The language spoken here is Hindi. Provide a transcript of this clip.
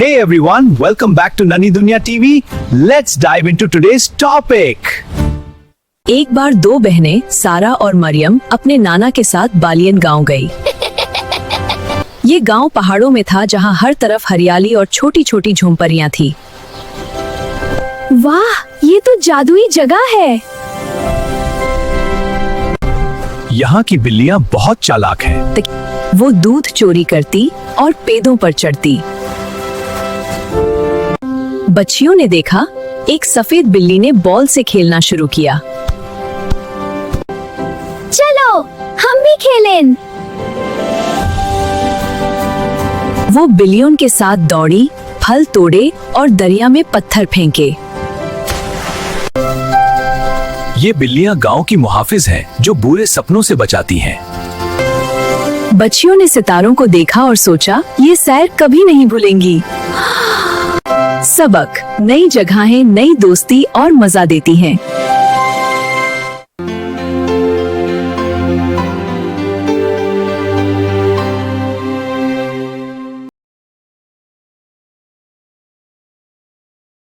Hey everyone, welcome back to Nani Dunya TV. Let's dive into today's topic. एक बार दो बहनें सारा और मरियम अपने नाना के साथ बालियन गांव गई। ये गांव पहाड़ों में था जहां हर तरफ हरियाली और छोटी छोटी झोंपड़ियां थी। वाह, ये तो जादुई जगह है। यहाँ की बिल्लियाँ बहुत चालाक हैं। वो दूध चोरी करती और पेड़ों पर चढ़ती। बच्चियों ने देखा एक सफेद बिल्ली ने बॉल से खेलना शुरू किया। चलो हम भी खेलें। वो बिल्लियों के साथ दौड़ी, फल तोड़े और दरिया में पत्थर फेंके। ये बिल्लियाँ गांव की मुहाफिज हैं, जो बुरे सपनों से बचाती हैं। बच्चियों ने सितारों को देखा और सोचा ये सैर कभी नहीं भूलेंगी। सबक, नई जगहें नई दोस्ती और मजा देती हैं।